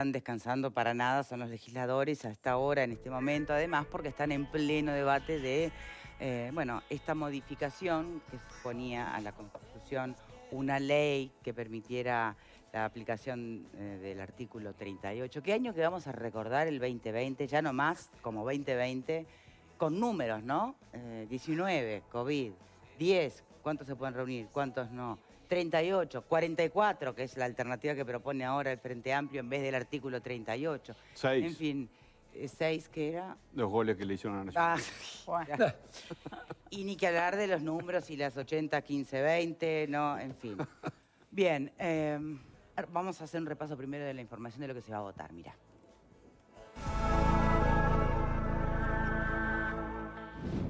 están descansando para nada son los legisladores a esta hora, en este momento, además porque están en pleno debate de, bueno, esta modificación que suponía a la Constitución una ley que permitiera la aplicación del artículo 38. ¿Qué año que vamos a recordar? El 2020, ya no más como 2020, con números, ¿no? 19, COVID, 10, ¿cuántos se pueden reunir? ¿Cuántos no? 38, 44, que es la alternativa que propone ahora el Frente Amplio en vez del artículo 38. En 6. fin, 6 que era... Los goles que le hicieron a Ah, Nacional. bueno. Y ni que hablar de los números y las 80, 15, 20, no, en fin. Bien, vamos a hacer un repaso primero de la información de lo que se va a votar, mira.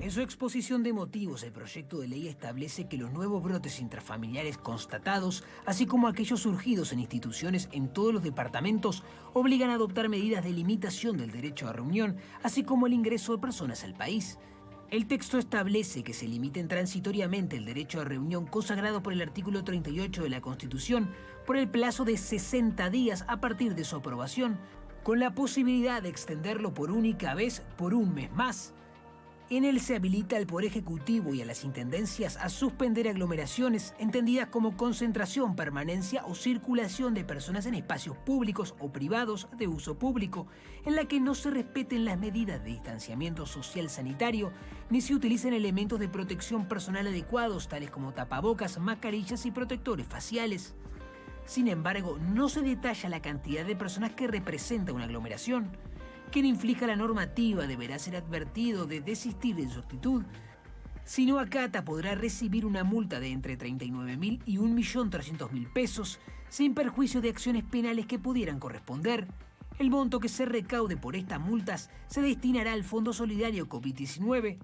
En su exposición de motivos, el proyecto de ley establece que los nuevos brotes intrafamiliares constatados, así como aquellos surgidos en instituciones en todos los departamentos, obligan a adoptar medidas de limitación del derecho a reunión, así como el ingreso de personas al país. El texto establece que se limiten transitoriamente el derecho a reunión consagrado por el artículo 38 de la Constitución por el plazo de 60 días a partir de su aprobación, con la posibilidad de extenderlo por única vez por un mes más. En él se habilita al Poder Ejecutivo y a las intendencias a suspender aglomeraciones entendidas como concentración, permanencia o circulación de personas en espacios públicos o privados de uso público, en la que no se respeten las medidas de distanciamiento social sanitario ni se utilicen elementos de protección personal adecuados, tales como tapabocas, mascarillas y protectores faciales. Sin embargo, no se detalla la cantidad de personas que representa una aglomeración. Quien inflija la normativa deberá ser advertido de desistir de su actitud. Si no acata, podrá recibir una multa de entre 39.000 y 1.300.000 pesos, sin perjuicio de acciones penales que pudieran corresponder. El monto que se recaude por estas multas se destinará al Fondo Solidario COVID-19.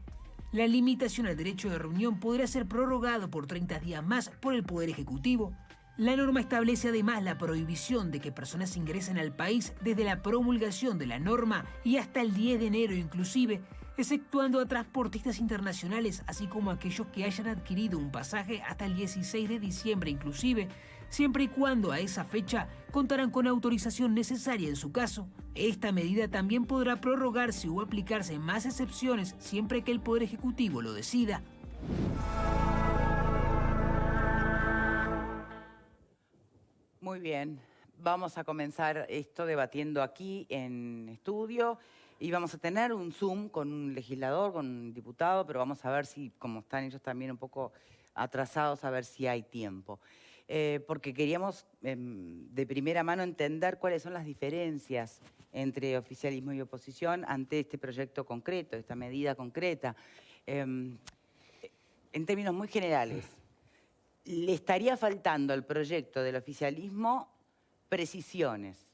La limitación al derecho de reunión podrá ser prorrogado por 30 días más por el Poder Ejecutivo. La norma establece además la prohibición de que personas ingresen al país desde la promulgación de la norma y hasta el 10 de enero inclusive, exceptuando a transportistas internacionales, así como a aquellos que hayan adquirido un pasaje hasta el 16 de diciembre inclusive, siempre y cuando a esa fecha contarán con autorización necesaria en su caso. Esta medida también podrá prorrogarse o aplicarse en más excepciones siempre que el Poder Ejecutivo lo decida. Muy bien, vamos a comenzar esto debatiendo aquí en estudio y vamos a tener un Zoom con un legislador, con un diputado, pero vamos a ver si, como están ellos también un poco atrasados, a ver si hay tiempo. Porque queríamos de primera mano entender cuáles son las diferencias entre oficialismo y oposición ante este proyecto concreto, esta medida concreta. En términos muy generales, le estaría faltando al proyecto del oficialismo precisiones.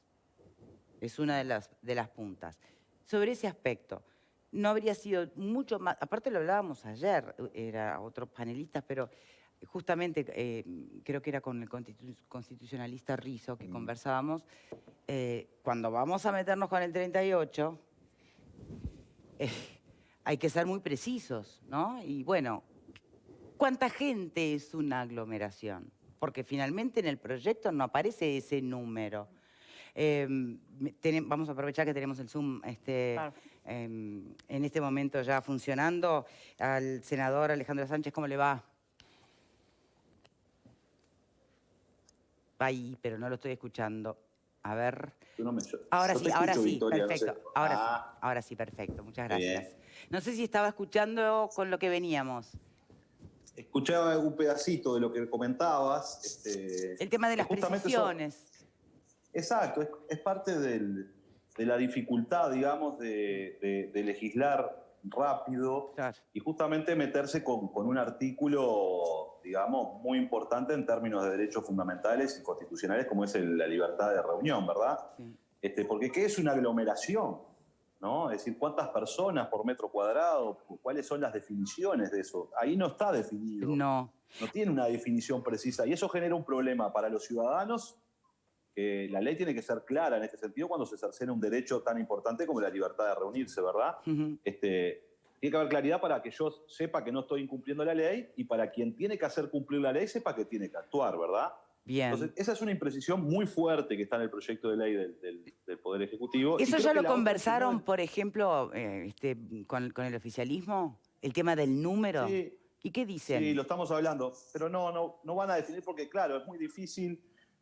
Es una de las puntas. Sobre ese aspecto, no habría sido mucho más... Aparte lo hablábamos ayer, era otros panelistas, pero justamente creo que era con el constitucionalista Rizzo que conversábamos. Cuando vamos a meternos con el 38, hay que ser muy precisos, ¿no? Y bueno... ¿Cuánta gente es una aglomeración? Porque finalmente en el proyecto no aparece ese número. Vamos a aprovechar que tenemos el Zoom Claro. en este momento ya funcionando. Al senador Alejandro Sánchez, ¿cómo le va? Va ahí, pero no lo estoy escuchando. A ver. Ahora sí, ahora sí, Victoria, perfecto. no sé. Ahora sí, perfecto. Muchas Bien. gracias. No sé si estaba escuchando con lo que veníamos. Escuchaba un pedacito de lo que comentabas. El tema de las precisiones. Exacto, es parte de la dificultad, digamos, de legislar rápido. Claro. Y justamente meterse con un artículo, digamos, muy importante en términos de derechos fundamentales y constitucionales, como es la libertad de reunión, ¿verdad? Sí. Porque ¿qué es una aglomeración? ¿No? Es decir, ¿cuántas personas por metro cuadrado? ¿Cuáles son las definiciones de eso? Ahí no está definido. No. No tiene una definición precisa. Y eso genera un problema para los ciudadanos, que la ley tiene que ser clara en este sentido cuando se cercena un derecho tan importante como la libertad de reunirse, ¿verdad? Tiene que haber claridad para que yo sepa que no estoy incumpliendo la ley y para quien tiene que hacer cumplir la ley sepa que tiene que actuar, ¿verdad? Bien. Entonces, esa es una imprecisión muy fuerte que está en el proyecto de ley del Poder Ejecutivo. ¿Eso Y creo ya que lo la otra, conversaron, por ejemplo, con el oficialismo? ¿El tema del número? Sí, ¿Y qué sí, dicen? lo estamos hablando, pero no van a definir porque, claro, es muy difícil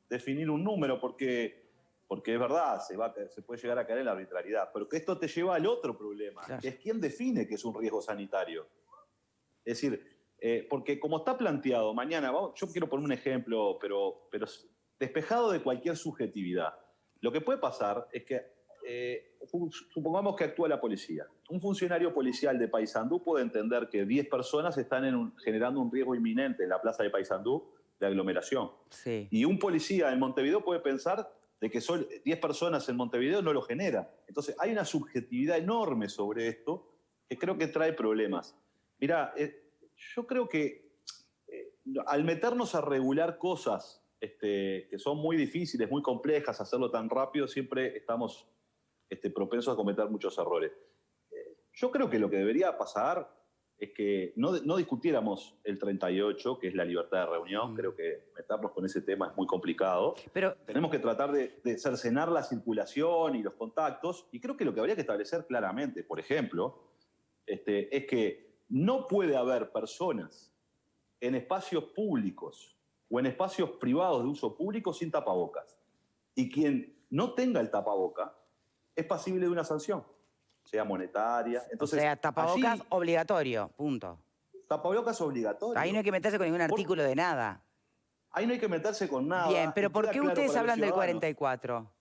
definir un número porque es verdad, se puede llegar a caer en la arbitrariedad, pero que esto te lleva al otro problema, Claro. que es quién define que es un riesgo sanitario. Es decir, porque como está planteado, mañana, yo quiero poner un ejemplo, pero despejado de cualquier subjetividad. Lo que puede pasar es que, supongamos que actúa la policía. Un funcionario policial de Paysandú puede entender que 10 personas están generando un riesgo inminente en la plaza de Paysandú de aglomeración. Sí. Y un policía en Montevideo puede pensar de que son 10 personas en Montevideo no lo genera. Entonces hay una subjetividad enorme sobre esto que creo que trae problemas. Mirá, yo creo que al meternos a regular cosas que son muy difíciles, muy complejas, hacerlo tan rápido, siempre estamos propensos a cometer muchos errores. Yo creo que lo que debería pasar es que no discutiéramos el 38, que es la libertad de reunión. Creo que meternos con ese tema es muy complicado. Pero tenemos que tratar de cercenar la circulación y los contactos, y creo que lo que habría que establecer claramente, por ejemplo, es que no puede haber personas en espacios públicos o en espacios privados de uso público sin tapabocas. Y quien no tenga el tapaboca es pasible de una sanción, sea monetaria. Entonces, o sea, tapabocas allí, obligatorio, punto. tapabocas obligatorio. Ahí no hay que meterse con ningún artículo de nada. Ahí no hay que meterse con nada. Bien, pero y ¿por queda qué claro ustedes para los hablan del ciudadanos. 44?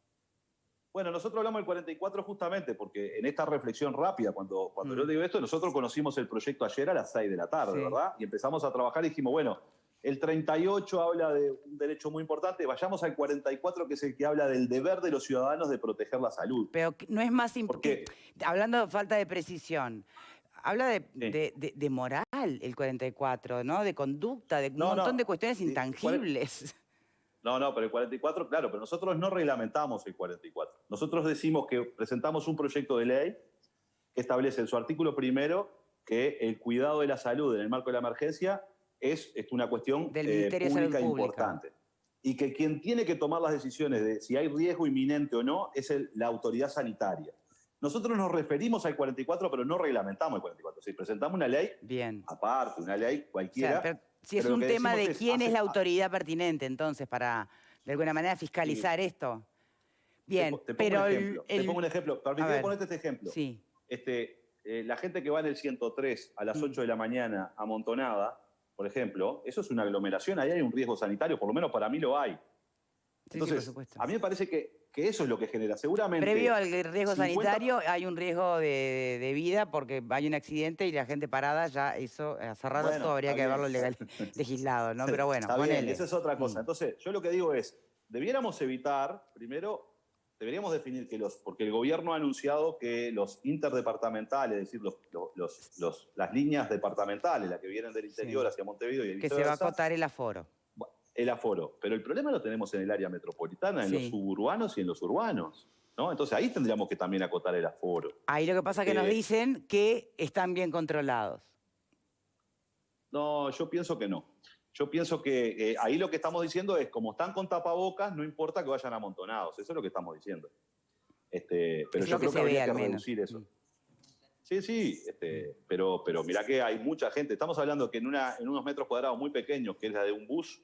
Bueno, nosotros hablamos del 44 justamente porque en esta reflexión rápida, cuando yo digo esto, nosotros conocimos el proyecto ayer a las 6 de la tarde, Sí. ¿verdad? Y empezamos a trabajar y dijimos, bueno, el 38 habla de un derecho muy importante, vayamos al 44, que es el que habla del deber de los ciudadanos de proteger la salud. Pero no es más Porque, hablando de falta de precisión, habla sí. de moral el 44, ¿no? De conducta, de un No, montón no, de cuestiones sí, intangibles. No, pero el 44, claro, pero nosotros no reglamentamos el 44. Nosotros decimos que presentamos un proyecto de ley que establece en su artículo primero que el cuidado de la salud en el marco de la emergencia es una cuestión Del Ministerio de Salud pública Pública. importante. Y que quien tiene que tomar las decisiones de si hay riesgo inminente o no es la autoridad sanitaria. Nosotros nos referimos al 44, pero no reglamentamos el 44. Si presentamos una ley, Bien. aparte, una ley O cualquiera. sea, pero si es pero lo un que tema decimos de es, quién es la autoridad pertinente, entonces, para de alguna manera fiscalizar esto. Bien, te pongo pero un ejemplo. Te pongo un ejemplo. Permíteme ponerte este ejemplo. Sí. La gente que va en el 103 a las 8 de la mañana amontonada, por ejemplo, eso es una aglomeración, ahí hay un riesgo sanitario, por lo menos para mí lo hay. Entonces, por supuesto. a mí me parece que eso es lo que genera. Seguramente. Previo al riesgo 50... sanitario hay un riesgo de vida porque hay un accidente y la gente parada, ya eso, hace rato todo habría que haberlo legislado, ¿no? Pero bueno, está ponele. bien, esa es otra cosa. Entonces, yo lo que digo es, debiéramos evitar, primero, deberíamos definir porque el gobierno ha anunciado que los interdepartamentales, es decir, las líneas departamentales, las que vienen del interior hacia Montevideo y que se va a acotar el aforo. El aforo. Pero el problema lo tenemos en el área metropolitana, en los suburbanos y en los urbanos, ¿no? Entonces ahí tendríamos que también acotar el aforo. Ahí lo que pasa es que nos dicen que están bien controlados. No, yo pienso que no. Yo pienso que ahí lo que estamos diciendo es, como están con tapabocas, no importa que vayan amontonados. Eso es lo que estamos diciendo. Pero yo creo que habría que reducir eso. Sí, pero mirá que hay mucha gente. Estamos hablando que en unos metros cuadrados muy pequeños, que es la de un bus,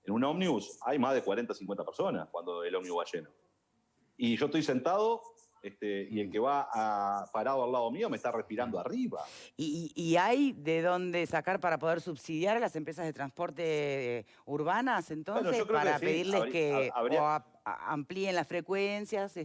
en un ómnibus, hay más de 40, 50 personas cuando el ómnibus va lleno. Y yo estoy sentado y el que va parado al lado mío me está respirando arriba. ¿Y hay de dónde sacar para poder subsidiar a las empresas de transporte urbanas, entonces, bueno, yo creo para que sí. pedirles que amplíen las frecuencias?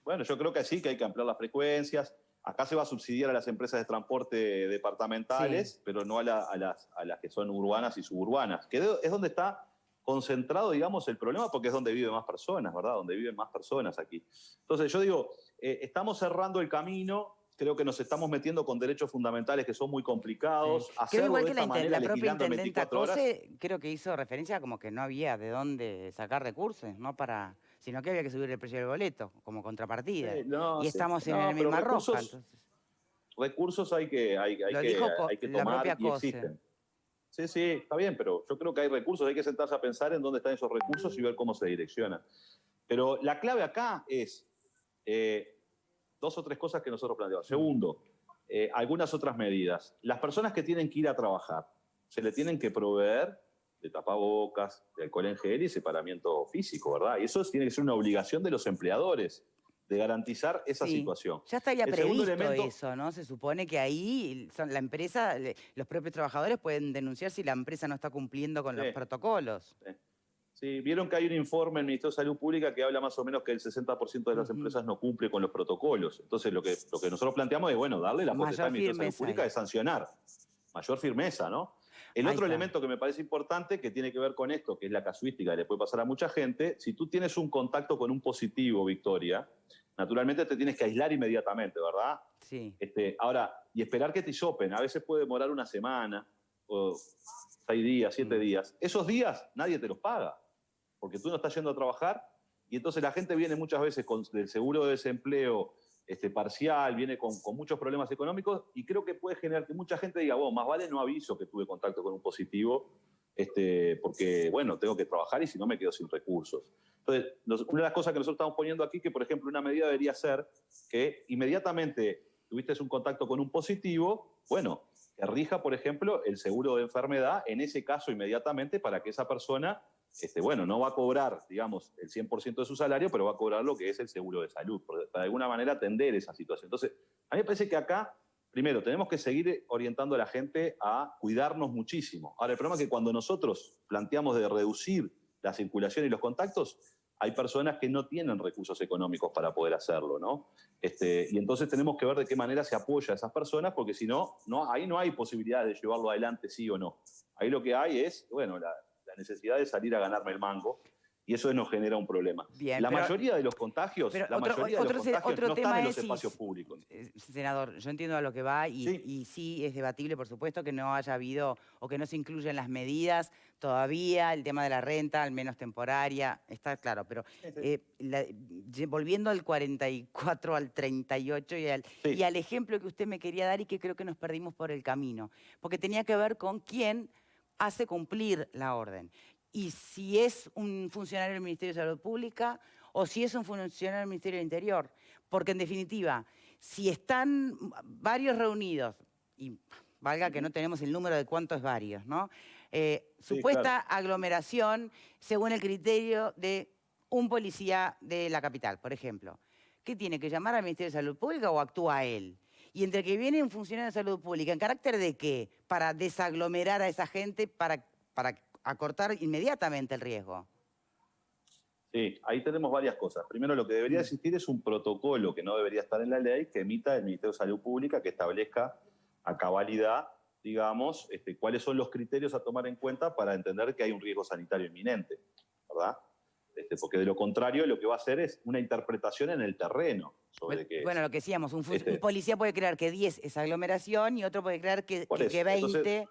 Bueno, yo creo que sí, que hay que ampliar las frecuencias. Acá se va a subsidiar a las empresas de transporte departamentales, pero no a las que son urbanas y suburbanas, que es donde está concentrado, digamos, el problema, porque es donde viven más personas, ¿verdad? Donde viven más personas aquí. Entonces, yo digo, estamos cerrando el camino, creo que nos estamos metiendo con derechos fundamentales que son muy complicados. Creo igual que la propia intendenta Cose, creo que hizo referencia como que no había de dónde sacar recursos, ¿no? Sino que había que subir el precio del boleto como contrapartida. Y estamos en la misma roja. Entonces. Recursos hay que tomar y existen. Sí, sí, está bien, pero yo creo que hay recursos, hay que sentarse a pensar en dónde están esos recursos y ver cómo se direccionan. Pero la clave acá es dos o tres cosas que nosotros planteamos. Segundo, algunas otras medidas. Las personas que tienen que ir a trabajar, se le tienen que proveer de tapabocas, de alcohol en gel y separamiento físico, ¿verdad? Y eso tiene que ser una obligación de los empleadores, de garantizar esa Sí, situación. ya estaría El segundo previsto elemento, eso, ¿no? Se supone que ahí la empresa, los propios trabajadores pueden denunciar si la empresa no está cumpliendo con los protocolos. sí, vieron que hay un informe del Ministerio de Salud Pública que habla más o menos que el 60% de las empresas no cumple con los protocolos. Entonces, lo que nosotros planteamos es, bueno, darle la potestad Mayor al Ministerio de Salud firmeza Pública ahí. de sancionar. Mayor firmeza, ¿no? El Ahí otro está. elemento que me parece importante, que tiene que ver con esto, que es la casuística que le puede pasar a mucha gente, si tú tienes un contacto con un positivo, Victoria, naturalmente te tienes que aislar inmediatamente, ¿verdad? Sí. Ahora, y esperar que te hisopen. A veces puede demorar una semana, o 6 días, 7 días. Esos días nadie te los paga, porque tú no estás yendo a trabajar, y entonces la gente viene muchas veces con el seguro de desempleo parcial, viene con muchos problemas económicos, y creo que puede generar que mucha gente diga, bueno, más vale no aviso que tuve contacto con un positivo, porque, bueno, tengo que trabajar y si no me quedo sin recursos. Entonces, una de las cosas que nosotros estamos poniendo aquí, que por ejemplo una medida debería ser que inmediatamente tuviste un contacto con un positivo, bueno, que rija, por ejemplo, el seguro de enfermedad, en ese caso inmediatamente, para que esa persona, bueno, no va a cobrar, digamos, el 100% de su salario, pero va a cobrar lo que es el seguro de salud, para de alguna manera atender esa situación. Entonces, a mí me parece que acá, primero, tenemos que seguir orientando a la gente a cuidarnos muchísimo. Ahora, el problema es que cuando nosotros planteamos de reducir la circulación y los contactos, hay personas que no tienen recursos económicos para poder hacerlo, ¿no? Y entonces tenemos que ver de qué manera se apoya a esas personas, porque si no, ahí no hay posibilidad de llevarlo adelante sí o no. Ahí lo que hay es, bueno, la necesidad de salir a ganarme el mango, y eso nos genera un problema. Bien, La mayoría de los contagios, otro no están tema en los es espacios públicos. senador, yo entiendo a lo que va Sí. y sí es debatible, por supuesto, que no haya habido o que no se incluyan las medidas todavía, el tema de la renta, al menos temporaria, está claro, pero volviendo al 44, al 38 y al ejemplo que usted me quería dar y que creo que nos perdimos por el camino, porque tenía que ver con quién hace cumplir la orden. Y si es un funcionario del Ministerio de Salud Pública o si es un funcionario del Ministerio del Interior. Porque en definitiva, si están varios reunidos, y valga que no tenemos el número de cuántos varios, ¿no? Supuesta aglomeración según el criterio de un policía de la capital, por ejemplo. ¿Qué tiene que llamar al Ministerio de Salud Pública o actúa él? Y entre que viene un funcionario de salud pública, ¿en carácter de qué? Para desaglomerar a esa gente, para acortar inmediatamente el riesgo. Sí, ahí tenemos varias cosas. Primero, lo que debería existir es un protocolo que no debería estar en la ley, que emita el Ministerio de Salud Pública, que establezca a cabalidad, digamos, cuáles son los criterios a tomar en cuenta para entender que hay un riesgo sanitario inminente, ¿verdad? Porque de lo contrario lo que va a hacer es una interpretación en el terreno sobre qué es. Bueno, lo que decíamos, un policía puede creer que 10 es aglomeración y otro puede creer que 20... Entonces,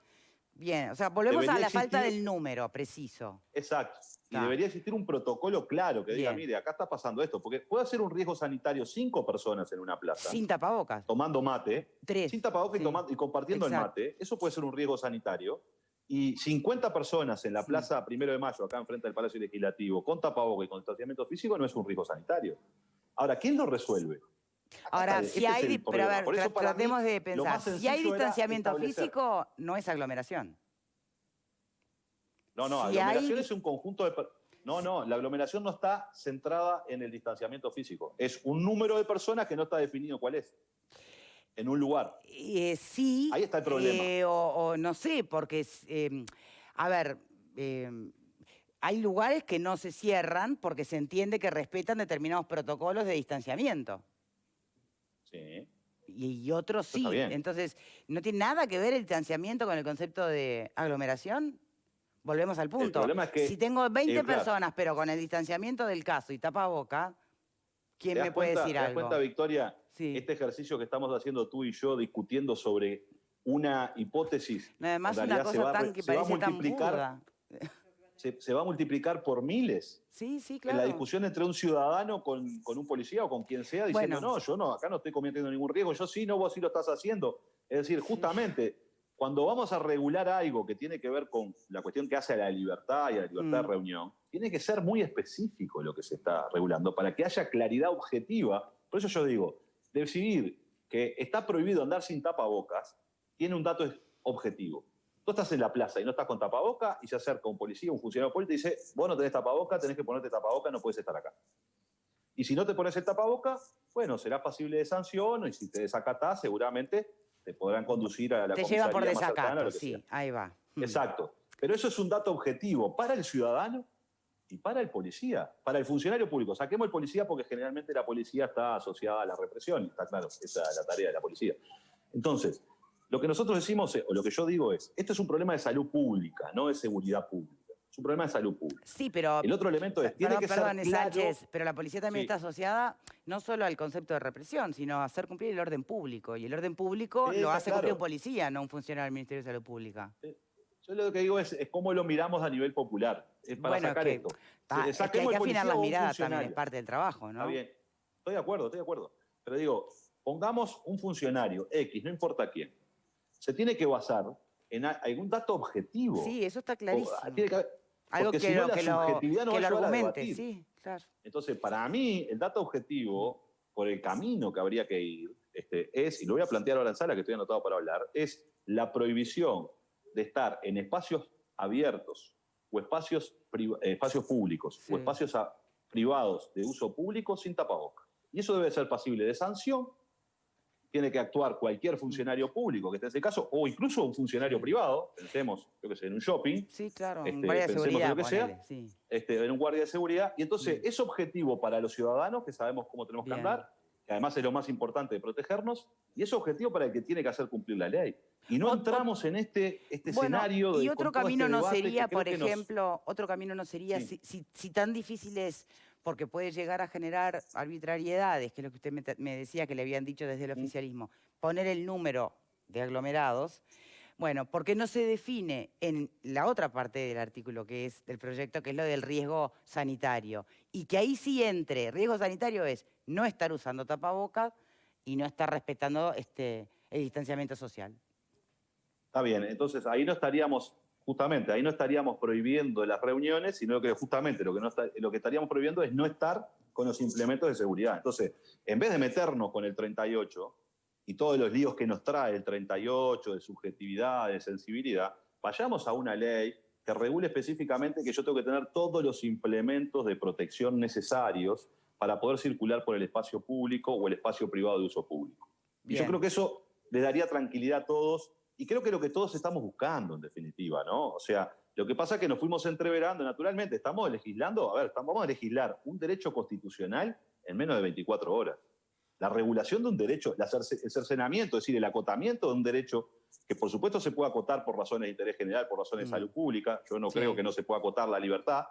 bien, o sea, volvemos a la falta del número preciso. Exacto. Y debería existir un protocolo claro que diga, mire, acá está pasando esto. Porque puede ser un riesgo sanitario 5 personas en una plaza. Sin tapabocas. Tomando mate. 3. Sin tapabocas y compartiendo el mate. Eso puede ser un riesgo sanitario. Y 50 personas en la plaza 1 de Mayo, acá enfrente del Palacio Legislativo, con tapabocas y con distanciamiento físico, no es un riesgo sanitario. Ahora, ¿quién lo resuelve? Ahora, si hay, pero a ver, tratemos de pensar, si hay distanciamiento físico, no es aglomeración. No, aglomeración es un conjunto de... No, la aglomeración no está centrada en el distanciamiento físico. Es un número de personas que no está definido cuál es. En un lugar. Sí. Ahí está el problema. O no sé, porque, a ver, hay lugares que no se cierran porque se entiende que respetan determinados protocolos de distanciamiento. Sí. Y otros sí. Entonces, ¿no tiene nada que ver el distanciamiento con el concepto de aglomeración? Volvemos al punto. El problema es que, si tengo 20 personas, pero con el distanciamiento del caso y tapaboca, ¿quién me puede decir algo? ¿Te das cuenta, Victoria? Sí. Este ejercicio que estamos haciendo tú y yo discutiendo sobre una hipótesis. No, además, una cosa tan que parece tan burda. Se va a multiplicar por miles. Sí, claro. En la discusión entre un ciudadano con un policía o con quien sea, diciendo, no, yo no, acá no estoy cometiendo ningún riesgo, yo sí, no, vos sí lo estás haciendo. Es decir, justamente, cuando vamos a regular algo que tiene que ver con la cuestión que hace a la libertad y a la libertad de reunión, tiene que ser muy específico lo que se está regulando para que haya claridad objetiva. Por eso yo digo, decidir que está prohibido andar sin tapabocas tiene un dato objetivo. Tú estás en la plaza y no estás con tapabocas y se acerca un policía, un funcionario público y te dice, vos no tenés tapabocas, tenés que ponerte tapabocas, no puedes estar acá. Y si no te pones el tapabocas, bueno, será pasible de sanción y si te desacatás seguramente te podrán conducir a la Te comisaría lleva por más cercana, desacato, lo que sí, sea. ahí va. Exacto. Pero eso es un dato objetivo para el ciudadano y para el policía, para el funcionario público. Saquemos el policía porque generalmente la policía está asociada a la represión, y está claro, esa es la tarea de la policía. Entonces, lo que nosotros decimos, o lo que yo digo es, esto es un problema de salud pública, no de seguridad pública. Es un problema de salud pública. Sí, pero... El otro elemento es, tiene que ser claro... Sánchez, pero la policía también está asociada no solo al concepto de represión, sino a hacer cumplir el orden público. Y el orden público lo hace cumplir un policía, no un funcionario del Ministerio de Salud Pública. Yo lo que digo es cómo lo miramos a nivel popular. Es para sacar esto. Es que hay que afinar las miradas también, es parte del trabajo, ¿no? Está bien. Estoy de acuerdo. Pero digo, pongamos un funcionario X, no importa quién. Se tiene que basar en algún dato objetivo. Sí, eso está clarísimo. Tiene que haber, algo porque que, si no, que la subjetividad no va a llevar a debatir. Sí, claro. Entonces, para mí, el dato objetivo, por el camino que habría que ir, es, y lo voy a plantear ahora en sala, que estoy anotado para hablar, es la prohibición de estar en espacios abiertos o espacios públicos o espacios privados de uso público sin tapabocas. Y eso debe ser pasible de sanción. Tiene que actuar cualquier funcionario público que esté en ese caso, o incluso un funcionario privado, pensemos, yo qué sé, en un shopping. Sí, claro, un guardia de seguridad, lo que sea, en un guardia de seguridad. Y entonces es objetivo para los ciudadanos, que sabemos cómo tenemos que andar, que además es lo más importante de protegernos, y es objetivo para el que tiene que hacer cumplir la ley. Y no entramos en este escenario de... Y otro camino no sería, por ejemplo, otro camino no sería, si tan difícil es, porque puede llegar a generar arbitrariedades, que es lo que usted me decía que le habían dicho desde el oficialismo, poner el número de aglomerados. Bueno, porque no se define en la otra parte del artículo que es del proyecto, que es lo del riesgo sanitario. Y que ahí sí entre, riesgo sanitario es no estar usando tapabocas y no estar respetando el distanciamiento social. Está bien, entonces ahí no estaríamos, justamente, ahí no estaríamos prohibiendo las reuniones, sino que justamente lo que estaríamos prohibiendo es no estar con los implementos de seguridad. Entonces, en vez de meternos con el 38 y todos los líos que nos trae el 38 de subjetividad, de sensibilidad, vayamos a una ley que regule específicamente que yo tengo que tener todos los implementos de protección necesarios para poder circular por el espacio público o el espacio privado de uso público. Bien. Y yo creo que eso le daría tranquilidad a todos, y creo que lo que todos estamos buscando, en definitiva, ¿no? O sea, lo que pasa es que nos fuimos entreverando, naturalmente, estamos legislando, vamos a legislar un derecho constitucional en menos de 24 horas. La regulación de un derecho, el cercenamiento, es decir, el acotamiento de un derecho que por supuesto se puede acotar por razones de interés general, por razones de salud pública. Yo no creo que no se pueda acotar la libertad,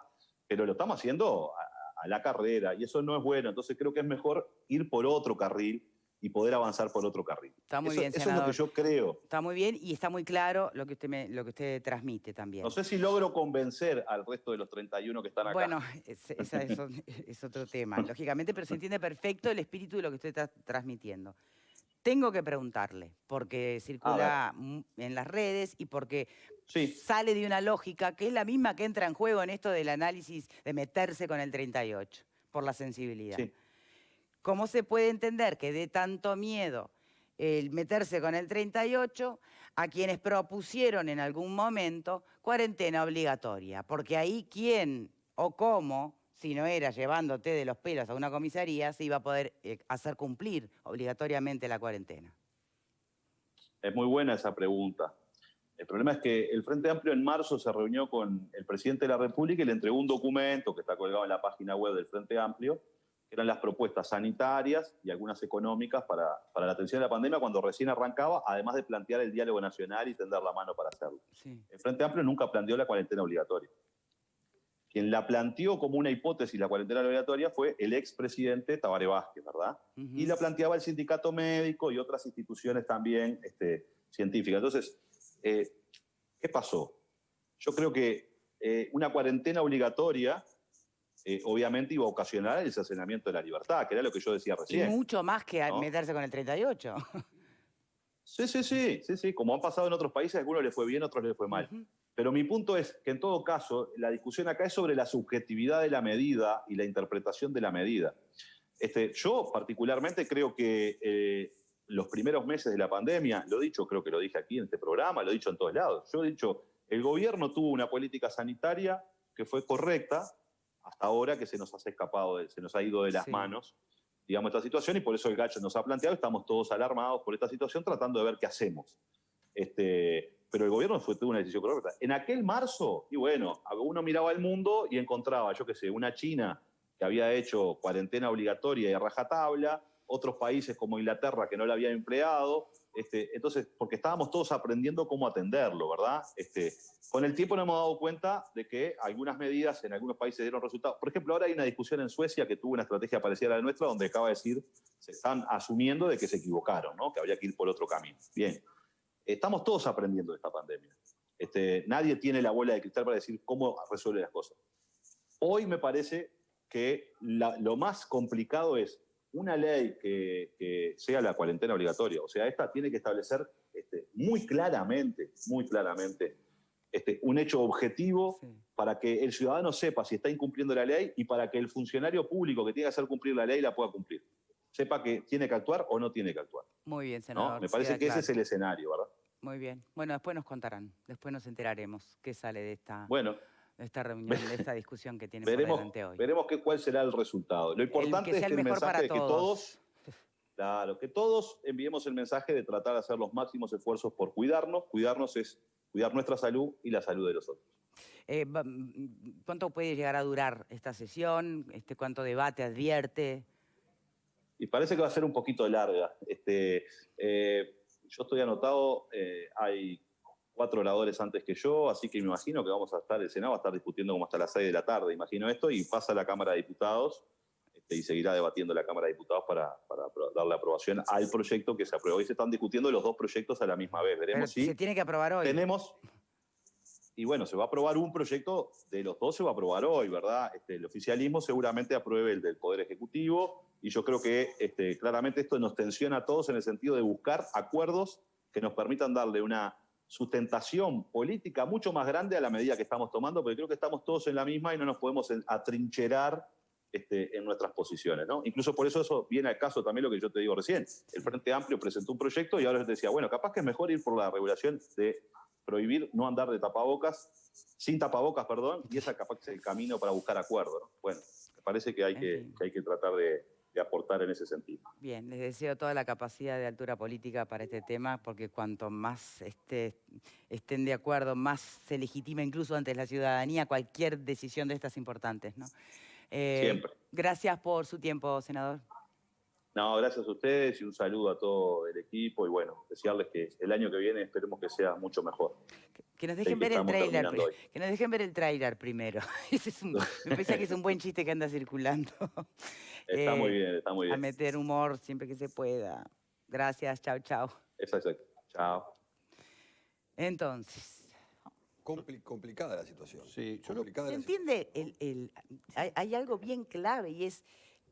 pero lo estamos haciendo a la carrera y eso no es bueno. Entonces creo que es mejor ir por otro carril y poder avanzar por otro carril. Está muy bien, senador. Eso es lo que yo creo. Está muy bien y está muy claro lo que usted transmite también. No sé si logro convencer al resto de los 31 que están acá. Bueno, es otro tema, lógicamente, pero se entiende perfecto el espíritu de lo que usted está transmitiendo. Tengo que preguntarle, porque circula en las redes y porque sale de una lógica que es la misma que entra en juego en esto del análisis de meterse con el 38, por la sensibilidad. Sí. ¿Cómo se puede entender que dé tanto miedo el meterse con el 38 a quienes propusieron en algún momento cuarentena obligatoria? Porque ahí quién o cómo, si no era llevándote de los pelos a una comisaría, se iba a poder hacer cumplir obligatoriamente la cuarentena. Es muy buena esa pregunta. El problema es que el Frente Amplio en marzo se reunió con el presidente de la República y le entregó un documento que está colgado en la página web del Frente Amplio, que eran las propuestas sanitarias y algunas económicas para la atención de la pandemia cuando recién arrancaba, además de plantear el diálogo nacional y tender la mano para hacerlo. Sí. El Frente Amplio nunca planteó la cuarentena obligatoria. Quien la planteó como una hipótesis la cuarentena obligatoria fue el expresidente Tabaré Vázquez, ¿verdad? Y la planteaba el sindicato médico y otras instituciones también científicas. Entonces, ¿qué pasó? Yo creo que una cuarentena obligatoria obviamente iba a ocasionar el cercenamiento de la libertad, que era lo que yo decía recién. Y mucho más que meterse con el 38. Sí. Como han pasado en otros países, a algunos les fue bien, a otros les fue mal. Pero mi punto es que en todo caso, la discusión acá es sobre la subjetividad de la medida y la interpretación de la medida. Yo particularmente creo que los primeros meses de la pandemia, lo he dicho, creo que lo dije aquí en este programa, lo he dicho en todos lados, yo he dicho, el gobierno tuvo una política sanitaria que fue correcta hasta ahora, que se nos ha escapado, se nos ha ido de las manos, digamos, esta situación, y por eso el Gacho nos ha planteado, estamos todos alarmados por esta situación, tratando de ver qué hacemos. Pero el gobierno tuvo una decisión correcta. En aquel marzo, y bueno, uno miraba el mundo y encontraba, yo qué sé, una China que había hecho cuarentena obligatoria y a rajatabla, otros países como Inglaterra que no la habían empleado, entonces, porque estábamos todos aprendiendo cómo atenderlo, ¿verdad? Con el tiempo nos hemos dado cuenta de que algunas medidas en algunos países dieron resultados. Por ejemplo, ahora hay una discusión en Suecia que tuvo una estrategia parecida a la nuestra, donde acaba de decir, se están asumiendo de que se equivocaron, ¿no? Que habría que ir por otro camino. Bien, estamos todos aprendiendo de esta pandemia. Nadie tiene la bola de cristal para decir cómo resuelve las cosas. Hoy me parece que lo más complicado es una ley que sea la cuarentena obligatoria. O sea, esta tiene que establecer muy claramente, un hecho objetivo para que el ciudadano sepa si está incumpliendo la ley y para que el funcionario público que tiene que hacer cumplir la ley la pueda cumplir. Sepa que tiene que actuar o no tiene que actuar. Muy bien, senador. ¿No? Me parece que ese es el escenario, ¿verdad? Muy bien. Bueno, después nos contarán, después nos enteraremos qué sale de esta... Bueno, de esta reunión, de esta discusión que tiene por delante hoy. Veremos cuál será el resultado. Lo importante es que el mensaje de que todos enviemos el mensaje de tratar de hacer los máximos esfuerzos por cuidarnos. Cuidarnos es cuidar nuestra salud y la salud de los otros. ¿Cuánto puede llegar a durar esta sesión? ¿Cuánto debate advierte? Y parece que va a ser un poquito larga. Yo estoy anotado, hay 4 oradores antes que yo, así que me imagino que el Senado va a estar discutiendo como hasta las 6 de la tarde, imagino esto, y pasa a la Cámara de Diputados, y seguirá debatiendo la Cámara de Diputados para darle aprobación al proyecto que se aprobó. Hoy se están discutiendo los 2 proyectos a la misma vez. Veremos si se tiene que aprobar hoy. Y bueno, se va a aprobar un proyecto, de los 2 se va a aprobar hoy, ¿verdad? El oficialismo seguramente apruebe el del Poder Ejecutivo, y yo creo que claramente esto nos tensiona a todos en el sentido de buscar acuerdos que nos permitan darle una sustentación política mucho más grande a la medida que estamos tomando, porque creo que estamos todos en la misma y no nos podemos atrincherar en nuestras posiciones, ¿no? Incluso por eso viene al caso también lo que yo te digo recién. El Frente Amplio presentó un proyecto y ahora yo te decía, bueno, capaz que es mejor ir por la regulación de prohibir no andar sin tapabocas, y esa capaz que es el camino para buscar acuerdo, ¿no? Bueno, me parece que hay que tratar de aportar en ese sentido. Bien, les deseo toda la capacidad de altura política para este tema, porque cuanto más estén de acuerdo, más se legitima incluso ante la ciudadanía cualquier decisión de estas importantes, ¿no? Siempre. Gracias por su tiempo, senador. No, gracias a ustedes y un saludo a todo el equipo y bueno, desearles que el año que viene esperemos que sea mucho mejor. Que nos dejen ver el tráiler. Que nos dejen ver el tráiler primero. Me parece que es un buen chiste que anda circulando. Está muy bien, está muy bien. A meter humor siempre que se pueda. Gracias, chao, chao. Exacto, chao. Entonces... complicada la situación. Sí, ¿Se entiende? Hay algo bien clave y es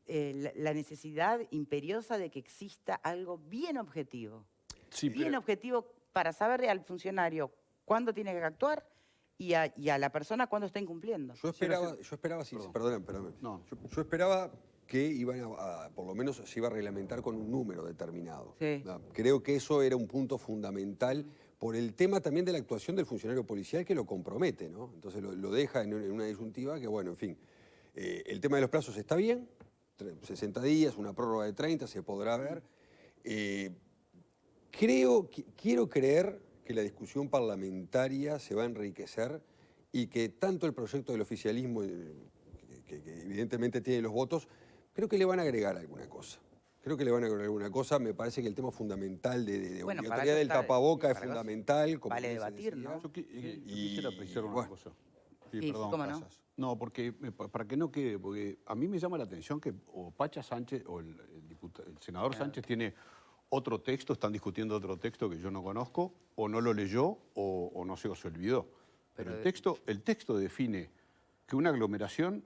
la necesidad imperiosa de que exista algo bien objetivo. Sí, bien objetivo para saberle al funcionario cuándo tiene que actuar y a la persona cuándo está incumpliendo. Yo esperaba que por lo menos se iba a reglamentar con un número determinado. Sí. Creo que eso era un punto fundamental por el tema también de la actuación del funcionario policial que lo compromete, ¿no? Entonces lo deja en una disyuntiva que, bueno, en fin. El tema de los plazos está bien, 60 días, una prórroga de 30, se podrá ver. Quiero creer que la discusión parlamentaria se va a enriquecer y que tanto el proyecto del oficialismo, que evidentemente tiene los votos, creo que le van a agregar alguna cosa. Me parece que el tema fundamental de obligatoriedad del tapaboca es fundamental. Como vale debatir, ¿no? Yo quisiera precisar una cosa. Sí, perdón, ¿cómo no? No, porque para que no quede, porque a mí me llama la atención que o Pacha Sánchez o el senador Sánchez tiene otro texto, están discutiendo otro texto que yo no conozco, o no lo leyó, o no sé, o se olvidó. Pero el texto define que una aglomeración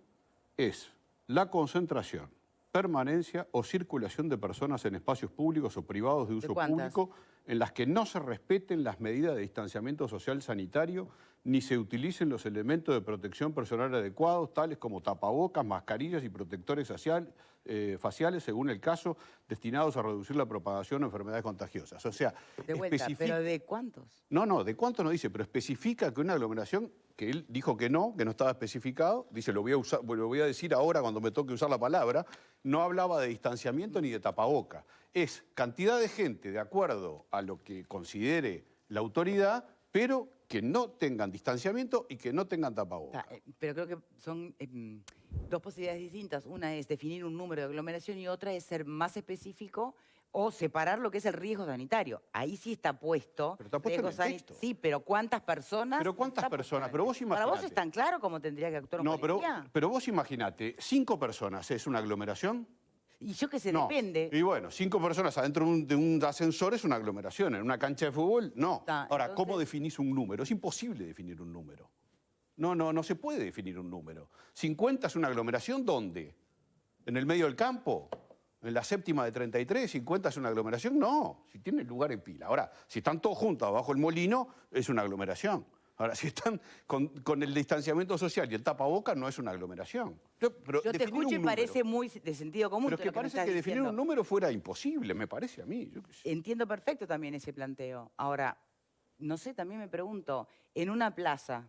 es la concentración permanencia o circulación de personas en espacios públicos o privados de uso cuántas? público en las que no se respeten las medidas de distanciamiento social sanitario ni se utilicen los elementos de protección personal adecuados, tales como tapabocas, mascarillas y protectores faciales, según el caso, destinados a reducir la propagación de enfermedades contagiosas. O sea, De vuelta, ¿pero de cuántos? No, de cuánto no dice, pero especifica que una aglomeración, que él dijo que no estaba especificado, dice, lo voy a decir ahora cuando me toque usar la palabra, no hablaba de distanciamiento ni de tapaboca. Es cantidad de gente de acuerdo a lo que considere la autoridad, pero que no tengan distanciamiento y que no tengan tapaboca. Pero creo que son dos posibilidades distintas. Una es definir un número de aglomeración y otra es ser más específico o separar lo que es el riesgo sanitario. Ahí sí está puesto. Pero está puesto en riesgo el texto. Sí, pero ¿cuántas personas? ¿Pero cuántas Está puesto personas? en el Pero vos texto. ¿Para vos imaginate. es tan claro cómo tendría que actuar un No, policía? pero vos imaginate, 5 personas, ¿es una aglomeración? Y yo que sé, No. depende. Y bueno, 5 personas adentro de un ascensor es una aglomeración. En una cancha de fútbol, no. Ahora, Entonces, ¿cómo definís un número? Es imposible definir un número. No se puede definir un número. 50 es una aglomeración, ¿dónde? ¿En el medio del campo? ¿En la séptima de 33? ¿50 es una aglomeración? No, si tienen lugar en pila. Ahora, si están todos juntos abajo del molino, es una aglomeración. Ahora, si están con el distanciamiento social y el tapaboca, no es una aglomeración. Pero yo te definir escucho y un número. parece muy de sentido común. Pero es todo que lo me parece estás que definir diciendo. un número fuera imposible, me parece a mí. Yo qué sé. Entiendo perfecto también ese planteo. Ahora, no sé, también me pregunto, en una plaza,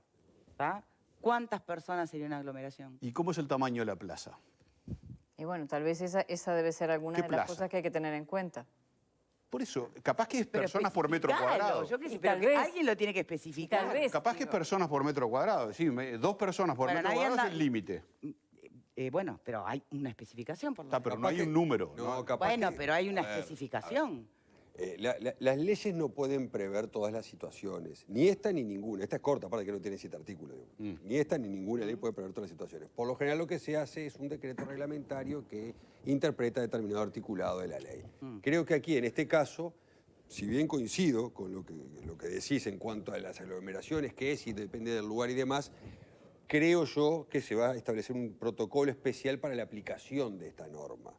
¿tá? ¿Cuántas personas sería una aglomeración? ¿Y cómo es el tamaño de la plaza? Y bueno, tal vez esa debe ser alguna ¿Qué de plaza? las cosas que hay que tener en cuenta. Por eso, capaz que es Pero personas por metro especificalo, cuadrado. Yo qué sé, Y pero tal que vez- alguien lo tiene que especificar. tal vez- Capaz que es personas por metro cuadrado. Sí, 2 personas por Bueno, metro nadie cuadrado anda- es el límite. Bueno, pero hay una especificación por lo Está, pero no Capaz hay que- un número. No, ¿no? capaz Bueno, que- pero hay una a ver, especificación. Las leyes no pueden prever todas las situaciones, ni esta ni ninguna. Esta es corta, aparte que no tiene 7 artículos. Digo. Ni esta ni ninguna ley puede prever todas las situaciones. Por lo general lo que se hace es un decreto reglamentario que interpreta determinado articulado de la ley. Creo que aquí, en este caso, si bien coincido con lo que decís en cuanto a las aglomeraciones, que es y depende del lugar y demás, creo yo que se va a establecer un protocolo especial para la aplicación de esta norma.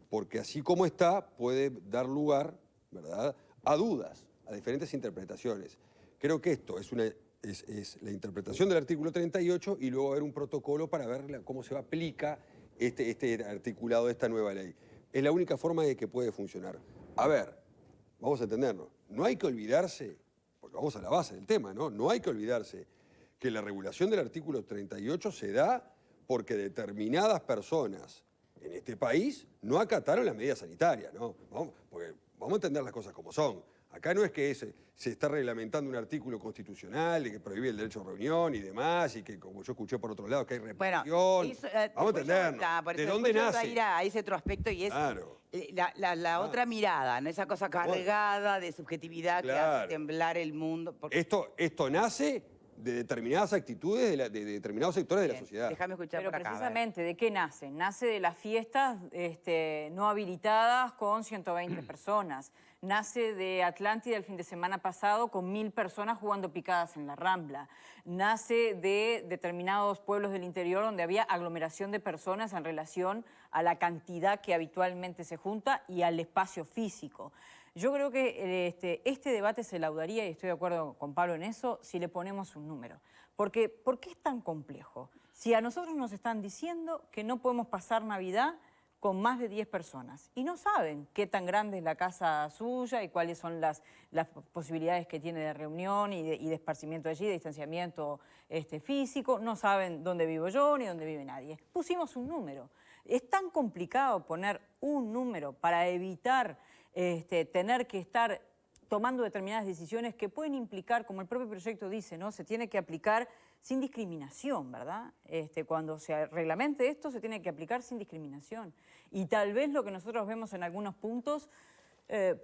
Porque así como está, puede dar lugar, ¿verdad?, a dudas, a diferentes interpretaciones. Creo que esto es la interpretación del artículo 38 y luego haber un protocolo para ver cómo se aplica este articulado de esta nueva ley. Es la única forma de que puede funcionar. A ver, vamos a entendernos, no hay que olvidarse, porque vamos a la base del tema, ¿no? No hay que olvidarse que la regulación del artículo 38 se da porque determinadas personas en este país no acataron las medidas sanitarias, ¿no? Porque vamos a entender las cosas como son. Acá no es que se está reglamentando un artículo constitucional de que prohíbe el derecho a reunión y demás, y que, como yo escuché por otro lado, que hay Bueno, represión. eso, vamos a después entendernos. por ¿De eso dónde después nace? ir a ese otro aspecto y es Claro. la otra mirada, ¿no? Esa cosa cargada de subjetividad que hace Claro. temblar el mundo. Porque- Esto nace de determinadas actitudes de determinados sectores de la Bien, sociedad. Déjame escuchar Pero por acá. a ver. precisamente, ¿de qué nace? Nace de las fiestas no habilitadas con 120 personas. Nace de Atlántida el fin de semana pasado con 1000 personas jugando picadas en la Rambla. Nace de determinados pueblos del interior donde había aglomeración de personas en relación a la cantidad que habitualmente se junta y al espacio físico. Yo creo que este debate se laudaría, y estoy de acuerdo con Pablo en eso, si le ponemos un número. Porque, ¿por qué es tan complejo? Si a nosotros nos están diciendo que no podemos pasar Navidad con más de 10 personas y no saben qué tan grande es la casa suya y cuáles son las posibilidades que tiene de reunión y de esparcimiento allí, de distanciamiento físico, no saben dónde vivo yo ni dónde vive nadie. Pusimos un número. Es tan complicado poner un número para evitar tener que estar tomando determinadas decisiones que pueden implicar, como el propio proyecto dice, ¿no? Se tiene que aplicar sin discriminación, ¿verdad? Cuando se reglamente esto, se tiene que aplicar sin discriminación. Y tal vez lo que nosotros vemos en algunos puntos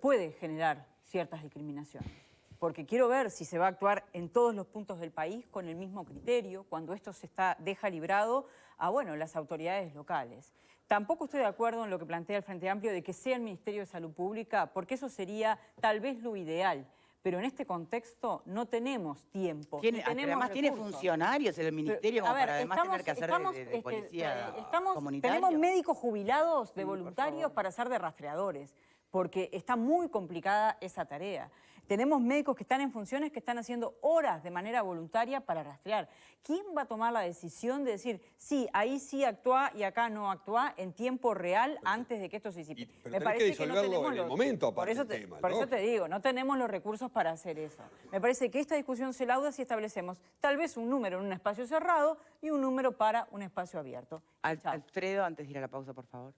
puede generar ciertas discriminaciones. Porque quiero ver si se va a actuar en todos los puntos del país con el mismo criterio, cuando esto deja librado a, las autoridades locales. Tampoco estoy de acuerdo en lo que plantea el Frente Amplio de que sea el Ministerio de Salud Pública, porque eso sería tal vez lo ideal. pero en este contexto no tenemos tiempo. Tiene, ni pero tenemos además tiene recursos. funcionarios en el ministerio Pero, como a ver, para además tener que hacer de policía comunitaria. tenemos médicos jubilados de voluntarios para ser de rastreadores, porque está muy complicada esa tarea. Tenemos médicos que están en funciones que están haciendo horas de manera voluntaria para rastrear. ¿Quién va a tomar la decisión de decir, sí, ahí sí actúa y acá no actúa en tiempo real antes de que esto se disipe? Pero tenés que disolverlo en el momento, aparte del tema, por eso lógico. te digo, no tenemos los recursos para hacer eso. Me parece que esta discusión se lauda si establecemos tal vez un número en un espacio cerrado y un número para un espacio abierto. Chao. Alfredo, antes de ir a la pausa, por favor.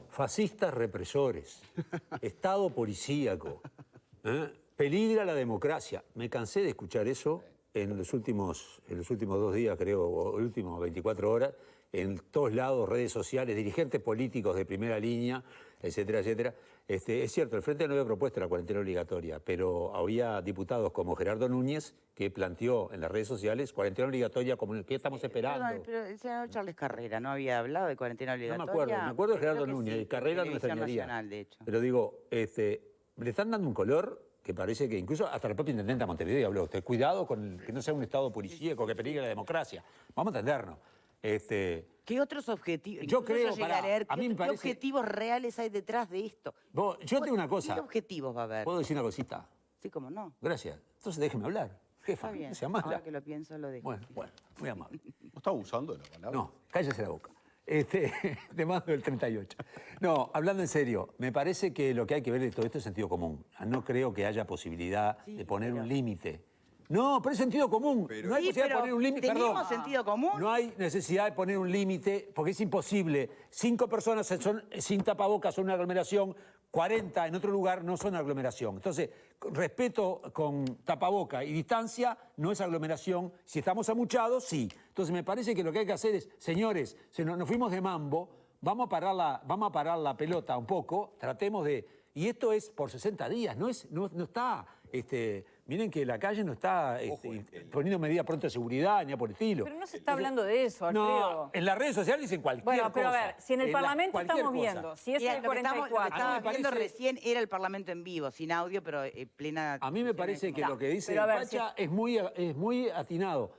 Fascistas represores, Estado policíaco, peligra la democracia. Me cansé de escuchar eso en los últimos 2 días, creo, o las últimas 24 horas, en todos lados, redes sociales, dirigentes políticos de primera línea, etcétera, etcétera. Es cierto, el Frente no había propuesto la cuarentena obligatoria, pero había diputados como Gerardo Núñez que planteó en las redes sociales cuarentena obligatoria como que estamos esperando. Perdón, pero el senador Charles Carrera no había hablado de cuarentena No obligatoria. me acuerdo de Gerardo Creo que Núñez, sí, y Carrera no me Televisión extrañaría. Nacional, de hecho. Pero digo, le están dando un color que parece que incluso hasta el propio intendente de Montevideo habló. Cuidado con que no sea un Estado policíaco que peligre la democracia. Vamos a entendernos. ¿Qué otros objetivos? Yo Incluso creo, llegué a pará, leer, a mí me ¿qué parece- objetivos reales hay detrás de esto? Yo tengo una ¿Qué cosa. objetivos va a haber? ¿Puedo decir una cosita? Sí, cómo no. Gracias. Entonces déjeme hablar. Jefa, Está bien. no sea mala. Ahora que lo pienso, lo dejo. Bueno, muy amable. ¿No está abusando de la palabra? No, cállese la boca. Te mando el 38. No, hablando en serio, me parece que lo que hay que ver de todo esto es sentido común. No creo que haya posibilidad de poner un límite. No, pero es sentido común. No hay Sí, posibilidad de pero poner un límite. ¿teníamos Perdón. sentido común? No hay necesidad de poner un límite porque es imposible. 5 personas son sin tapabocas son una aglomeración, 40 en otro lugar no son aglomeración. Entonces, respeto con tapaboca y distancia no es aglomeración. Si estamos amuchados, sí. Entonces, me parece que lo que hay que hacer es, señores, nos fuimos de mambo, vamos a parar la pelota un poco, tratemos de... Y esto es por 60 días, no está... miren que la calle no está poniendo medidas pronto de seguridad ni por el estilo. Pero no se está hablando de eso, Alfredo. No, en las redes sociales dicen cualquier cosa. Bueno, pero a ver, si en el Parlamento cualquier estamos cosa. viendo, si es Mira, el lo que estamos 44... A mí me viendo parece- recién era el Parlamento en vivo, sin audio, pero plena... A mí me parece que lo que dice pero a ver, Pacha es muy atinado.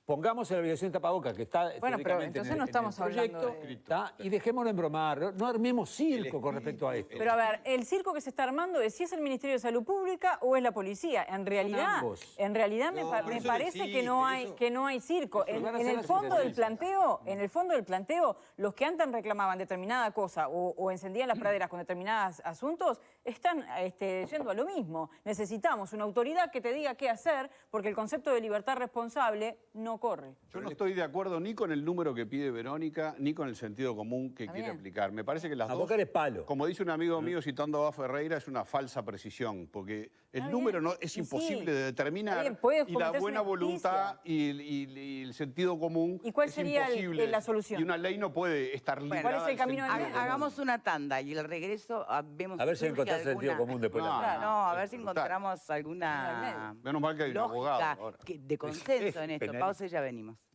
Pongamos la obligación de tapabocas, que está Bueno, pero teóricamente entonces en el- no en el estamos hablando proyecto, de- ¿está? Y dejémoslo en bromar. No armemos circo con respecto a esto. Pero a ver, el circo que se está armando es si es el Ministerio de Salud Pública o es la policía. En realidad ambos. me No, pa- pero me eso parece no que no hay existe, que no hay circo. Eso En, van a en hacer el las fondo del inteligencias. planteo, los que antes reclamaban determinada cosa o encendían las praderas con determinados asuntos están yendo a lo mismo. Necesitamos una autoridad que te diga qué hacer porque el concepto de libertad responsable no corre. Yo no estoy de acuerdo ni con el número que pide Verónica, ni con el sentido común que Está quiere bien. aplicar. Me parece que las A dos, boca de palo. como dice un amigo mío citando a Ferreira, es una falsa precisión, porque el Está número bien. no es Y imposible sí. de determinar Está bien, puede y la cometerse buena una voluntad y el sentido común ¿Y cuál es sería imposible. la solución? Y una ley no puede estar ligada ¿cuál es el al camino del sentido medio? común. Hagamos una tanda y al regreso vemos... A ver si surge encontrás sentido alguna- común después de la No, pausa. No, a ver si Brutal. encontramos alguna Menos mal que hay un abogado lógica ahora. de consenso en esto. Penal. Pausa y ya venimos.